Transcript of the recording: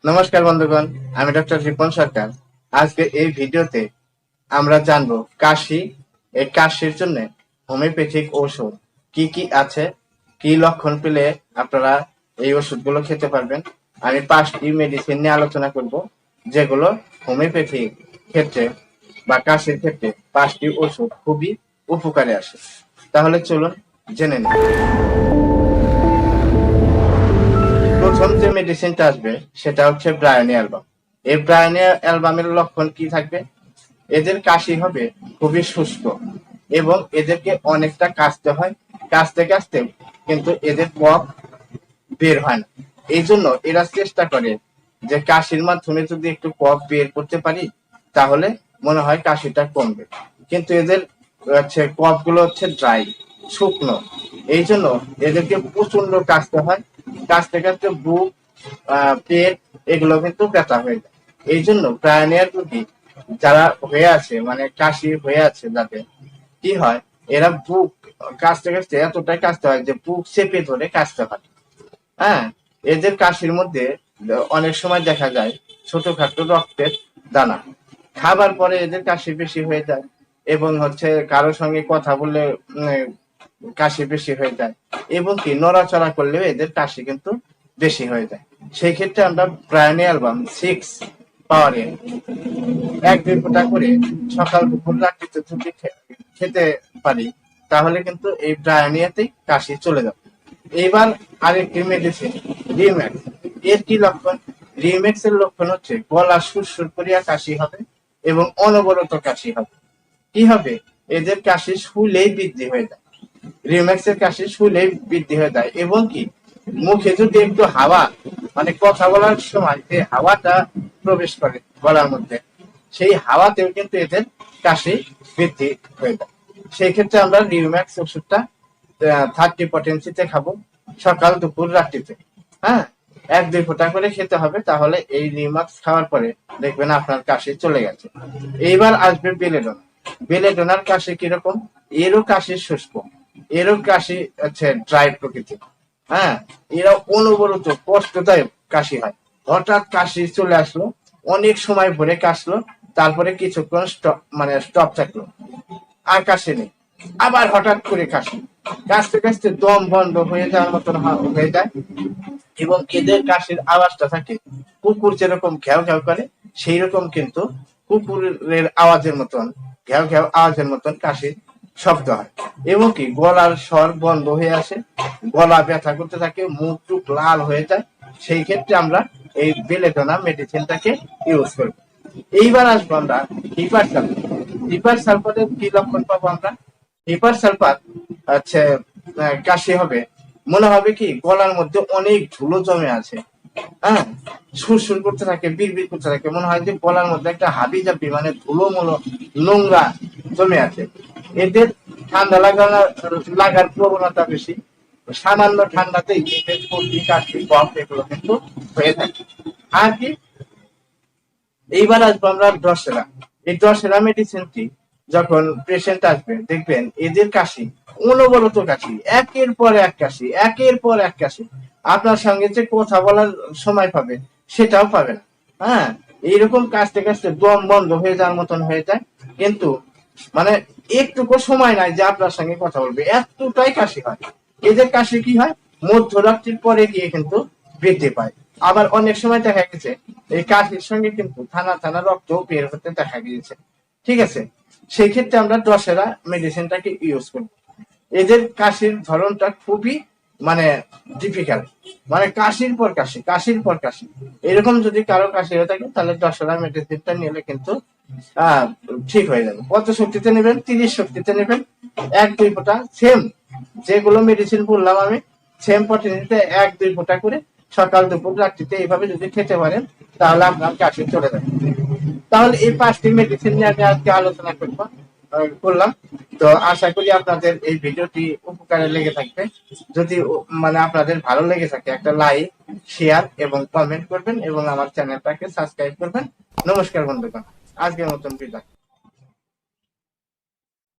নমস্কার বন্ধুগণ, আমি ডক্টর রিপন সরকার। আজকে এই ভিডিওতে আমরা জানবো কাশি। এই কাশির জন্য হোমিওপ্যাথিক ঔষধ কি কি আছে, কি লক্ষণ পেলে আপনারা এই ওষুধগুলো খেতে পারবেন। আমি 5টি মেডিসিন নিয়ে আলোচনা করব, যেগুলো হোমিওপ্যাথিক ক্ষেত্রে বা কাশির ক্ষেত্রে 5টি ওষুধ খুবই উপকারে আসে। তাহলে চলুন জেনে নিই। প্রথম যে মেডিসিনটা আসবে সেটা হচ্ছে ব্রায়োনি অ্যালবাম। এই ব্রায়োনি অ্যালবামের লক্ষণ কি থাকবে? এদের কাশি হবে খুবই শুষ্ক এবং এদেরকে অনেকটা কাশতে হয়। কাশতে কাশতে কিন্তু এদের কফ বের হয় না। এই জন্য এরা চেষ্টা করে যে কাশির মাধ্যমে যদি একটু কফ বের করতে পারি তাহলে মনে হয় কাশিটা কমবে। কিন্তু এদের কফ গুলো হচ্ছে ড্রাই, শুকনো। এই জন্য এদেরকে প্রচন্ড কাশতে হয়। কাশতে কাশতে বুক, পেট এগুলো কিন্তু ব্যথা হয়ে যায়। এই জন্য প্রায়নিয়ার রোগী যারা হয়ে আছে, মানে কাশি হয়ে আছে যাদের, কি হয়, এরা বুক কাশতে কাশতে এতটাই কাশতে হয় যে বুক চেপে ধরে কাশতে হয়। হ্যাঁ, এদের কাশির মধ্যে অনেক সময় দেখা যায় ছোটখাটো রক্তের দানা। খাবার পরে এদের কাশি বেশি হয়ে যায় এবং কারোর সঙ্গে কথা বললে কাশি বেশি হয়ে যায় এবং কি নড়াচড়া করলেও এদের কাশি কিন্তু বেশি হয়ে যায়। সেই ক্ষেত্রে আমরা ব্রায়োনি অ্যালবাম 6 পাওয়ারে 1-2 ফোঁটা করে সকাল দুপুর রাত্রিতে যদি খেতে পারি তাহলে কিন্তু এই ব্রায়োনিয়াতেই কাশি চলে যাবে। এবার আরেকটি মেডিসিন রিম্যাক্স। এর কি লক্ষণ? রিম্যাক্স এর লক্ষণ হচ্ছে গলা সুরসুর করিয়া কাশি হবে এবং অনবরত কাশি হবে। কি হবে? এদের কাশি শুলেই বৃদ্ধি হয়ে যায়। রিম্যাক্স এর কাশি শুলেই বৃদ্ধি হয়ে যায় এবং কি মুখে যদি একটু হাওয়া, মানে কথা বলার সময় যে হাওয়াটা প্রবেশ করে গলার মধ্যে, সেই হাওয়াতেও কিন্তু এদের কাশি বৃদ্ধি হয়ে যায়। সেই ক্ষেত্রে আমরা রিম্যাক্স ওষুধটা 30 পটেন্সিতে খাবো, সকাল দুপুর রাত্রিতে। হ্যাঁ, 1-2 ফোঁটা করে খেতে হবে, তাহলে এই রিম্যাক্স খাওয়ার পরে দেখবেন আপনার কাশি চলে গেছে। এইবার আসবে বেলেডোনা। বেলেডোনার কাশি কিরকম? এরও কাশি শুষ্ক, এরও কাশি ড্রাই প্রকৃতির। হ্যাঁ, এরা অনবরত কষ্টদায়ক কাশি হয়। হঠাৎ কাশি চলে আসলো, অনেক সময় ভরে কাশলো, তারপরে কিছুক্ষণ স্টপ থাকলো, আর কাশি নেই, আবার হঠাৎ করে কাশি। কাশতে কাশতে দম বন্ধ হয়ে যাওয়ার মতন হয়ে যায় এবং এদের কাশির আওয়াজটা থাকে কুকুর যেরকম ঘেউ ঘেউ করে, সেই রকম কিন্তু কুকুরের আওয়াজের মতন, ঘেউ ঘেউ আওয়াজের মতন কাশির শব্দ হয় এবং কি গলার স্বর বন্ধ হয়ে আসে, গলা ব্যথা করতে থাকে, মুখ টুক লাল হয়ে যায়। সেই ক্ষেত্রে আমরা এই বেলেডোনা মেডিসিনটাকে ইউজ করব। এইবার আসবো আমরা হিপার সালফার। হিপার সালফারের কি লক্ষণ পাবো আমরা? হিপার সালফার হচ্ছে কাশি হবে, মনে হবে কি গলার মধ্যে অনেক ধুলো জমে আছে। হ্যাঁ, সুরসুর করতে থাকে, বিড়বিড় করতে থাকে, মনে হয় যে গলার মধ্যে একটা হাবি জাবি, মানে ধুলো মুলো নোংরা জমে আছে। এদের ঠান্ডা লাগার প্রবণতা বেশি। সামান্য ঠান্ডাতেই এদের সর্দি কাশি কফ এগুলো কিন্তু হয়ে থাকে। আর কি, এইবার আসবো আমরা ড্রসেরা। এই ড্রসেরা মেডিসিনটি যখন পেশেন্ট আসবে দেখবেন এদের কাশি অনবরত কাশি, একের পর এক কাশি, একের পর এক কাশি। আপনার সঙ্গে যে কথা বলার সময় পাবে সেটাও পাবে না। হ্যাঁ, এইরকম কাশতে কাশতে দম বন্ধ হয়ে যাওয়ার মতন হয়ে যায়, কিন্তু মানে একটুকু সময় নাই যে আপনার সঙ্গে কথা বলবে, এতটাই কাশি হয়। এদের কাশি কি হয়? মধ্যরাত্রির পরে গিয়ে কিন্তু বৃদ্ধি পায়। আবার অনেক সময় দেখা গেছে এই কাশির সঙ্গে কিন্তু থানা থানা রক্ত বের হতে দেখা গিয়েছে। ঠিক আছে, সেই ক্ষেত্রে আমরা ড্রসেরা মেডিসিনটাকে ইউজ করব। এদের কাশির ধরনটা খুবই ডিফিকাল্ট, মানে কাশির পর কাশি, কাশির পর কাশি। এরকম যদি কারো কাশি হয়ে থাকে তাহলে ড্রসেরা মেডিসিনটা নিলে কিন্তু ঠিক হয়ে যাবে। কত শক্তিতে নেবেন? 30 শক্তিতে নেবেন। 1-2 ফোঁটা, সেম যেগুলো মেডিসিন বললাম আমি, সেম পদ্ধতিতে 1-2 ফোঁটা করে সকাল দুপুর রাত্রিতে এইভাবে যদি খেতে পারেন তাহলে আপনার কাশি চলে যাবে। তাহলে এই 5টি মেডিসিন নিয়ে আমি আজকে আলোচনা করলাম। তো আশা করি আপনাদের এই ভিডিওটি উপকারে লেগে থাকবে। যদি আপনাদের ভালো লেগে থাকে একটা লাইক, শেয়ার এবং কমেন্ট করবেন এবং আমার চ্যানেলটাকে সাবস্ক্রাইব করবেন। নমস্কার বন্ধুগণ, আজকের মতন বিদায়।